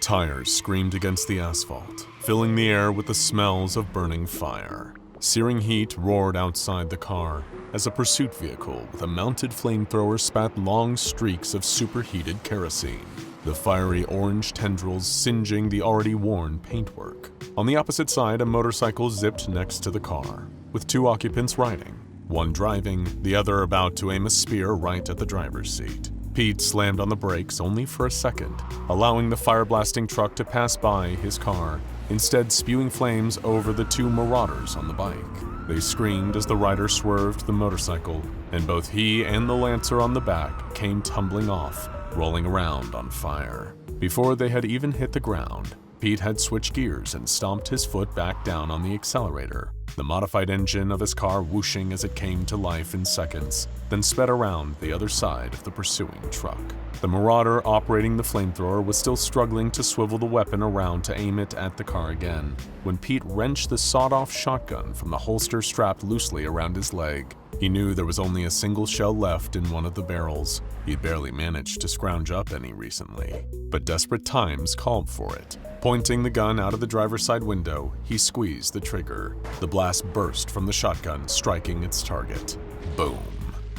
Tires screamed against the asphalt, filling the air with the smells of burning fire. Searing heat roared outside the car as a pursuit vehicle with a mounted flamethrower spat long streaks of superheated kerosene, the fiery orange tendrils singeing the already worn paintwork. On the opposite side, a motorcycle zipped next to the car, with two occupants riding, one driving, the other about to aim a spear right at the driver's seat. Pete slammed on the brakes only for a second, allowing the fire-blasting truck to pass by his car, instead spewing flames over the two marauders on the bike. They screamed as the rider swerved the motorcycle, and both he and the Lancer on the back came tumbling off, rolling around on fire. Before they had even hit the ground, Pete had switched gears and stomped his foot back down on the accelerator, the modified engine of his car whooshing as it came to life in seconds, then sped around the other side of the pursuing truck. The marauder operating the flamethrower was still struggling to swivel the weapon around to aim it at the car again, when Pete wrenched the sawed-off shotgun from the holster strapped loosely around his leg. He knew there was only a single shell left in one of the barrels. He'd barely managed to scrounge up any recently, but desperate times called for it. Pointing the gun out of the driver's side window, he squeezed the trigger. The blast burst from the shotgun, striking its target. Boom.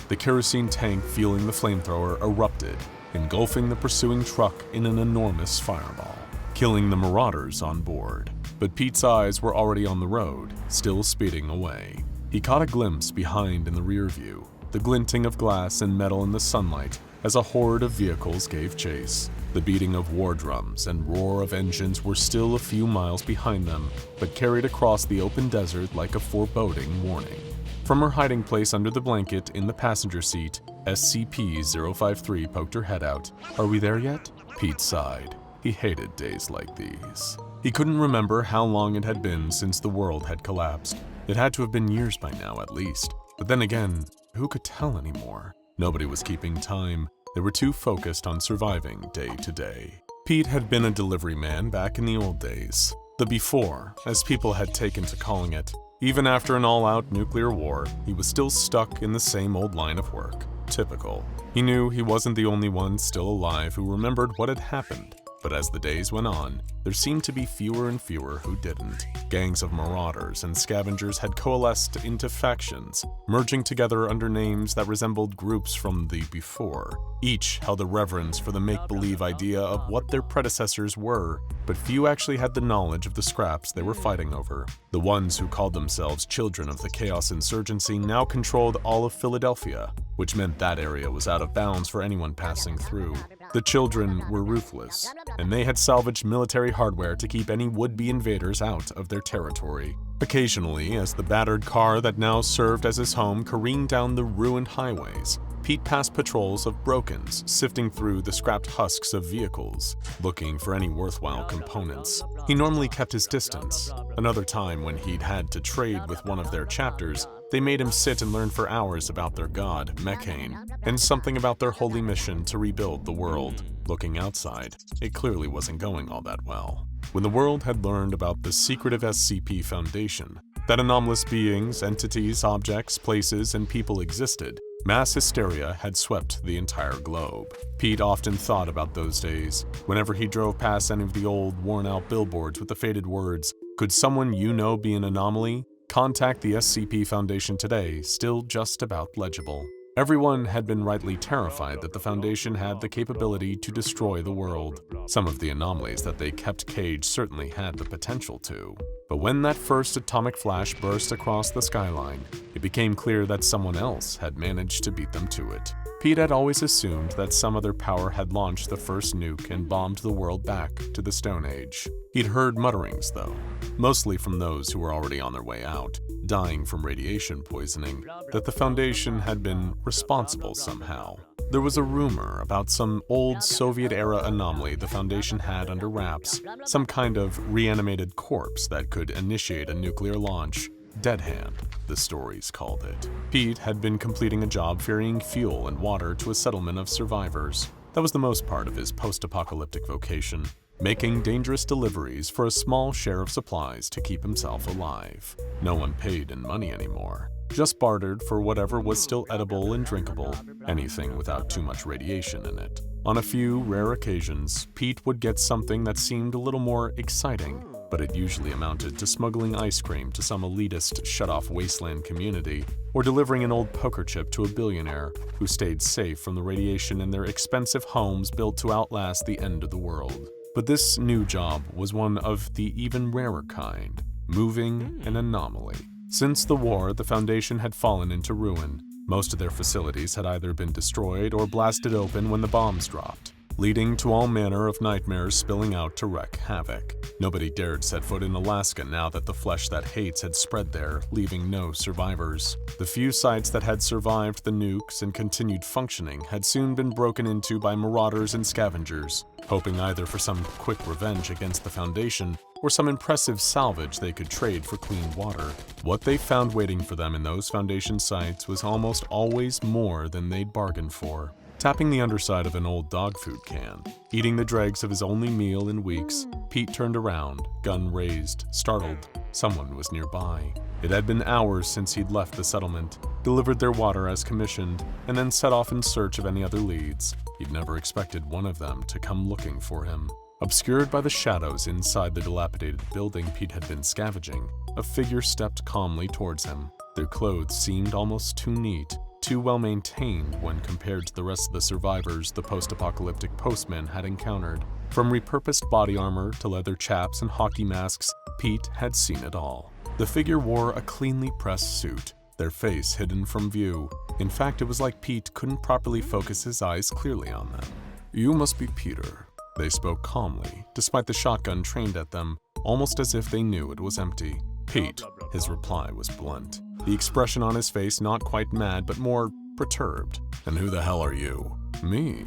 The kerosene tank fueling the flamethrower erupted, engulfing the pursuing truck in an enormous fireball, killing the marauders on board. But Pete's eyes were already on the road, still speeding away. He caught a glimpse behind in the rear view, the glinting of glass and metal in the sunlight as a horde of vehicles gave chase. The beating of war drums and roar of engines were still a few miles behind them, but carried across the open desert like a foreboding warning. From her hiding place under the blanket in the passenger seat, SCP-053 poked her head out. "Are we there yet?" Pete sighed. He hated days like these. He couldn't remember how long it had been since the world had collapsed. It had to have been years by now at least. But then again, who could tell anymore? Nobody was keeping time. They were too focused on surviving day to day. Pete had been a delivery man back in the old days. The before, as people had taken to calling it. Even after an all-out nuclear war, he was still stuck in the same old line of work. Typical. He knew he wasn't the only one still alive who remembered what had happened. But as the days went on, there seemed to be fewer and fewer who didn't. Gangs of marauders and scavengers had coalesced into factions, merging together under names that resembled groups from the before. Each held a reverence for the make-believe idea of what their predecessors were, but few actually had the knowledge of the scraps they were fighting over. The ones who called themselves children of the Chaos Insurgency now controlled all of Philadelphia, which meant that area was out of bounds for anyone passing through. The children were ruthless, and they had salvaged military hardware to keep any would-be invaders out of their territory. Occasionally, as the battered car that now served as his home careened down the ruined highways, Pete passed patrols of brokens, sifting through the scrapped husks of vehicles, looking for any worthwhile components. He normally kept his distance. Another time when he'd had to trade with one of their chapters, they made him sit and learn for hours about their god, Mechane, and something about their holy mission to rebuild the world. Looking outside, it clearly wasn't going all that well. When the world had learned about the secretive SCP Foundation, that anomalous beings, entities, objects, places, and people existed, mass hysteria had swept the entire globe. Pete often thought about those days, whenever he drove past any of the old, worn-out billboards with the faded words, "Could someone you know be an anomaly? Contact the SCP Foundation today," still just about legible. Everyone had been rightly terrified that the Foundation had the capability to destroy the world. Some of the anomalies that they kept caged certainly had the potential to. But when that first atomic flash burst across the skyline, it became clear that someone else had managed to beat them to it. Pete had always assumed that some other power had launched the first nuke and bombed the world back to the Stone Age. He'd heard mutterings, though, mostly from those who were already on their way out, dying from radiation poisoning, that the Foundation had been responsible somehow. There was a rumor about some old Soviet-era anomaly the Foundation had under wraps, some kind of reanimated corpse that could initiate a nuclear launch. Dead Hand, the stories called it. Pete had been completing a job ferrying fuel and water to a settlement of survivors. That was the most part of his post-apocalyptic vocation, making dangerous deliveries for a small share of supplies to keep himself alive. No one paid in money anymore, just bartered for whatever was still edible and drinkable, anything without too much radiation in it. On a few rare occasions, Pete would get something that seemed a little more exciting, but it usually amounted to smuggling ice cream to some elitist, shut-off wasteland community, or delivering an old poker chip to a billionaire who stayed safe from the radiation in their expensive homes built to outlast the end of the world. But this new job was one of the even rarer kind, moving an anomaly. Since the war, the Foundation had fallen into ruin. Most of their facilities had either been destroyed or blasted open when the bombs dropped, leading to all manner of nightmares spilling out to wreak havoc. Nobody dared set foot in Alaska now that the flesh that hates had spread there, leaving no survivors. The few sites that had survived the nukes and continued functioning had soon been broken into by marauders and scavengers, hoping either for some quick revenge against the Foundation or some impressive salvage they could trade for clean water. What they found waiting for them in those Foundation sites was almost always more than they'd bargained for. Tapping the underside of an old dog food can, eating the dregs of his only meal in weeks, Pete turned around, gun raised, startled. Someone was nearby. It had been hours since he'd left the settlement, delivered their water as commissioned, and then set off in search of any other leads. He'd never expected one of them to come looking for him. Obscured by the shadows inside the dilapidated building Pete had been scavenging, a figure stepped calmly towards him. Their clothes seemed almost too neat, too well-maintained when compared to the rest of the survivors the post-apocalyptic postman had encountered. From repurposed body armor to leather chaps and hockey masks, Pete had seen it all. The figure wore a cleanly pressed suit, their face hidden from view. In fact, it was like Pete couldn't properly focus his eyes clearly on them. "You must be Peter." They spoke calmly, despite the shotgun trained at them, almost as if they knew it was empty. "Pete," his reply was blunt, the expression on his face not quite mad but more perturbed. "And who the hell are you?" "Me."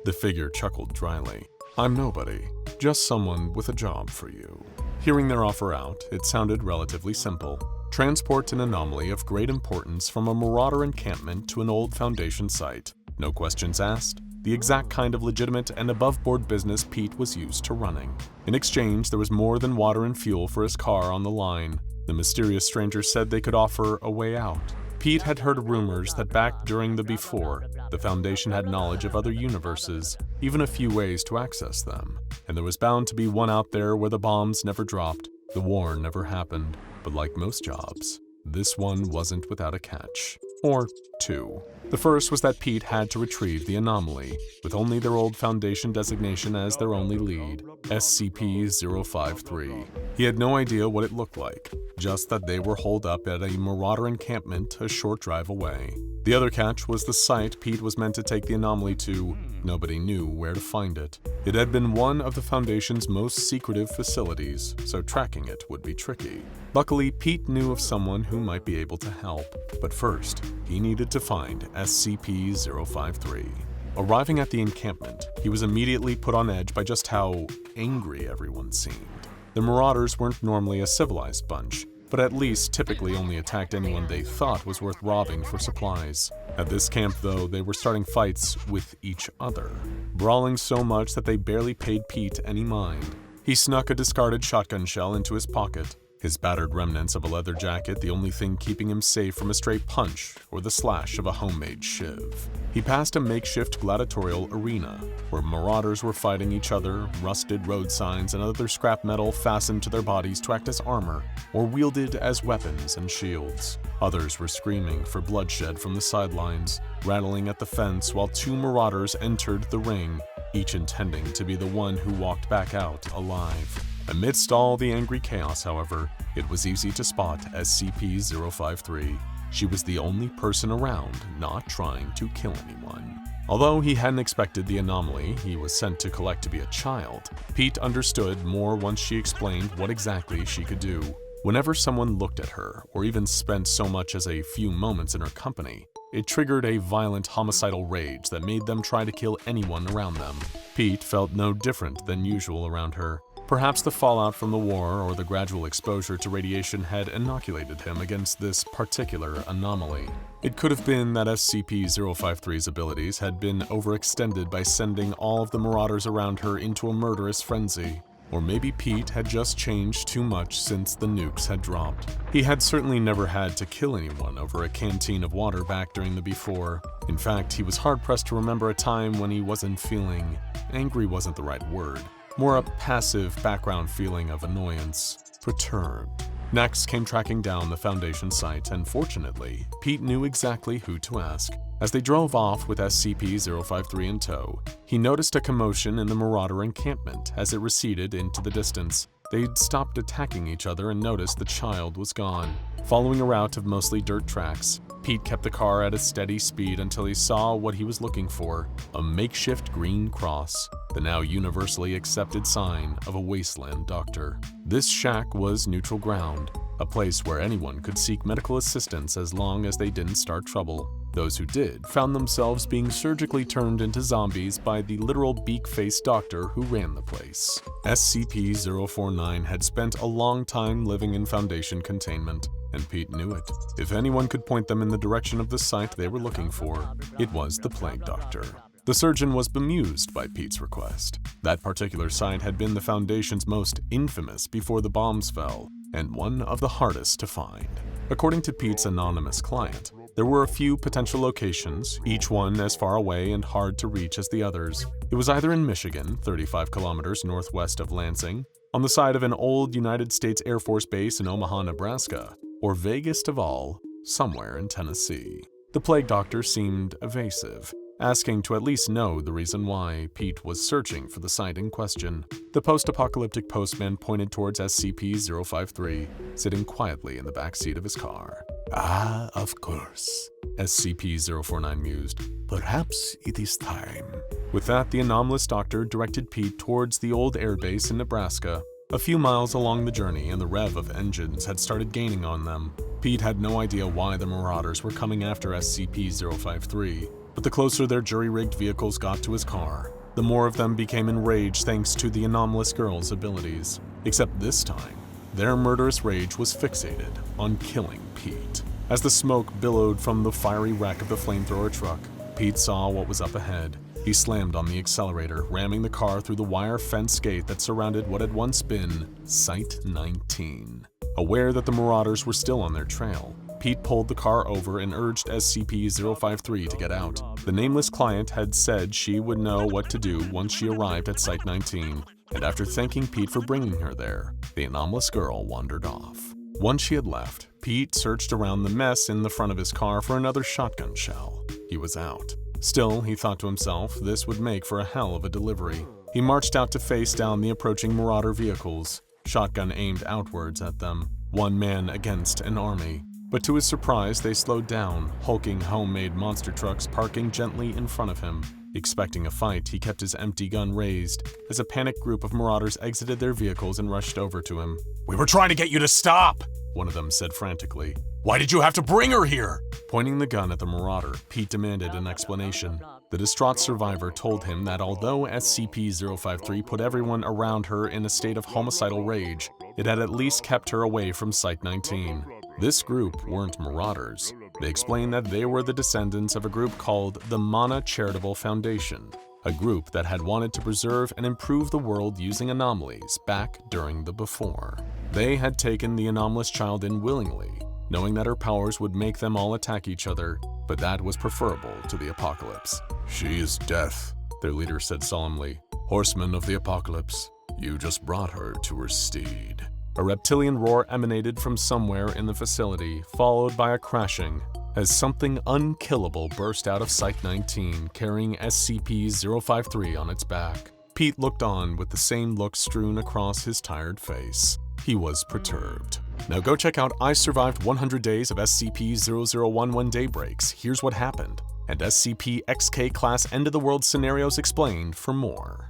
The figure chuckled dryly. "I'm nobody, just someone with a job for you." Hearing their offer out, it sounded relatively simple. Transport an anomaly of great importance from a marauder encampment to an old Foundation site. No questions asked. The exact kind of legitimate and above-board business Pete was used to running. In exchange, there was more than water and fuel for his car on the line. The mysterious stranger said they could offer a way out. Pete had heard rumors that back during the Before, the Foundation had knowledge of other universes, even a few ways to access them. And there was bound to be one out there where the bombs never dropped, the war never happened. But like most jobs, this one wasn't without a catch. Or two. The first was that Pete had to retrieve the anomaly, with only their old Foundation designation as their only lead, SCP-053. He had no idea what it looked like, just that they were holed up at a marauder encampment a short drive away. The other catch was the site Pete was meant to take the anomaly to. Nobody knew where to find it. It had been one of the Foundation's most secretive facilities, so tracking it would be tricky. Luckily, Pete knew of someone who might be able to help. But first, he needed to find SCP-053. Arriving at the encampment, he was immediately put on edge by just how angry everyone seemed. The Marauders weren't normally a civilized bunch, but at least typically only attacked anyone they thought was worth robbing for supplies. At this camp, though, they were starting fights with each other, brawling so much that they barely paid Pete any mind. He snuck a discarded shotgun shell into his pocket, his battered remnants of a leather jacket the only thing keeping him safe from a stray punch or the slash of a homemade shiv. He passed a makeshift gladiatorial arena, where marauders were fighting each other, rusted road signs and other scrap metal fastened to their bodies to act as armor, or wielded as weapons and shields. Others were screaming for bloodshed from the sidelines, rattling at the fence while two marauders entered the ring, each intending to be the one who walked back out alive. Amidst all the angry chaos, however, it was easy to spot SCP-053. She was the only person around not trying to kill anyone. Although he hadn't expected the anomaly he was sent to collect to be a child, Pete understood more once she explained what exactly she could do. Whenever someone looked at her, or even spent so much as a few moments in her company, it triggered a violent homicidal rage that made them try to kill anyone around them. Pete felt no different than usual around her. Perhaps the fallout from the war or the gradual exposure to radiation had inoculated him against this particular anomaly. It could have been that SCP-053's abilities had been overextended by sending all of the marauders around her into a murderous frenzy. Or maybe Pete had just changed too much since the nukes had dropped. He had certainly never had to kill anyone over a canteen of water back during the before. In fact, he was hard-pressed to remember a time when he wasn't feeling— angry wasn't the right word, more a passive background feeling of annoyance, perturbed. Next came tracking down the Foundation site, and fortunately, Pete knew exactly who to ask. As they drove off with SCP-053 in tow, he noticed a commotion in the Marauder encampment as it receded into the distance. They'd stopped attacking each other and noticed the child was gone. Following a route of mostly dirt tracks, Pete kept the car at a steady speed until he saw what he was looking for, a makeshift green cross, the now universally accepted sign of a wasteland doctor. This shack was neutral ground, a place where anyone could seek medical assistance as long as they didn't start trouble. Those who did found themselves being surgically turned into zombies by the literal beak-faced doctor who ran the place. SCP-049 had spent a long time living in Foundation containment, and Pete knew it. If anyone could point them in the direction of the site they were looking for, it was the Plague Doctor. The surgeon was bemused by Pete's request. That particular site had been the Foundation's most infamous before the bombs fell, and one of the hardest to find. According to Pete's anonymous client, there were a few potential locations, each one as far away and hard to reach as the others. It was either in Michigan, 35 kilometers northwest of Lansing, on the side of an old United States Air Force base in Omaha, Nebraska, or vaguest of all, somewhere in Tennessee. The Plague Doctor seemed evasive, asking to at least know the reason why Pete was searching for the site in question. The post-apocalyptic postman pointed towards SCP-053, sitting quietly in the back seat of his car. Ah, of course, SCP-049 mused. Perhaps it is time. With that, the anomalous doctor directed Pete towards the old airbase in Nebraska. A few miles along the journey, and the rev of engines had started gaining on them. Pete had no idea why the Marauders were coming after SCP-053, but the closer their jury-rigged vehicles got to his car, the more of them became enraged thanks to the anomalous girl's abilities. Except this time, their murderous rage was fixated on killing Pete. As the smoke billowed from the fiery wreck of the flamethrower truck, Pete saw what was up ahead. He slammed on the accelerator, ramming the car through the wire fence gate that surrounded what had once been Site-19. Aware that the Marauders were still on their trail, Pete pulled the car over and urged SCP-053 to get out. The nameless client had said she would know what to do once she arrived at Site-19, and after thanking Pete for bringing her there, the anomalous girl wandered off. Once she had left, Pete searched around the mess in the front of his car for another shotgun shell. He was out. Still, he thought to himself, this would make for a hell of a delivery. He marched out to face down the approaching Marauder vehicles, shotgun aimed outwards at them, one man against an army. But to his surprise, they slowed down, hulking homemade monster trucks parking gently in front of him. Expecting a fight, he kept his empty gun raised as a panicked group of Marauders exited their vehicles and rushed over to him. We were trying to get you to stop, one of them said frantically. Why did you have to bring her here? Pointing the gun at the Marauder, Pete demanded an explanation. The distraught survivor told him that although SCP-053 put everyone around her in a state of homicidal rage, it had at least kept her away from Site-19. This group weren't Marauders. They explained that they were the descendants of a group called the Mana Charitable Foundation, a group that had wanted to preserve and improve the world using anomalies back during the before. They had taken the anomalous child in willingly, knowing that her powers would make them all attack each other, but that was preferable to the apocalypse. She is death, their leader said solemnly. Horseman of the apocalypse, you just brought her to her steed. A reptilian roar emanated from somewhere in the facility, followed by a crashing, as something unkillable burst out of Site-19, carrying SCP-053 on its back. Pete looked on with the same look strewn across his tired face. He was perturbed. Now go check out I Survived 100 Days of SCP-0011 Daybreaks, Here's What Happened, and SCP-XK Class End of the World Scenarios Explained for more.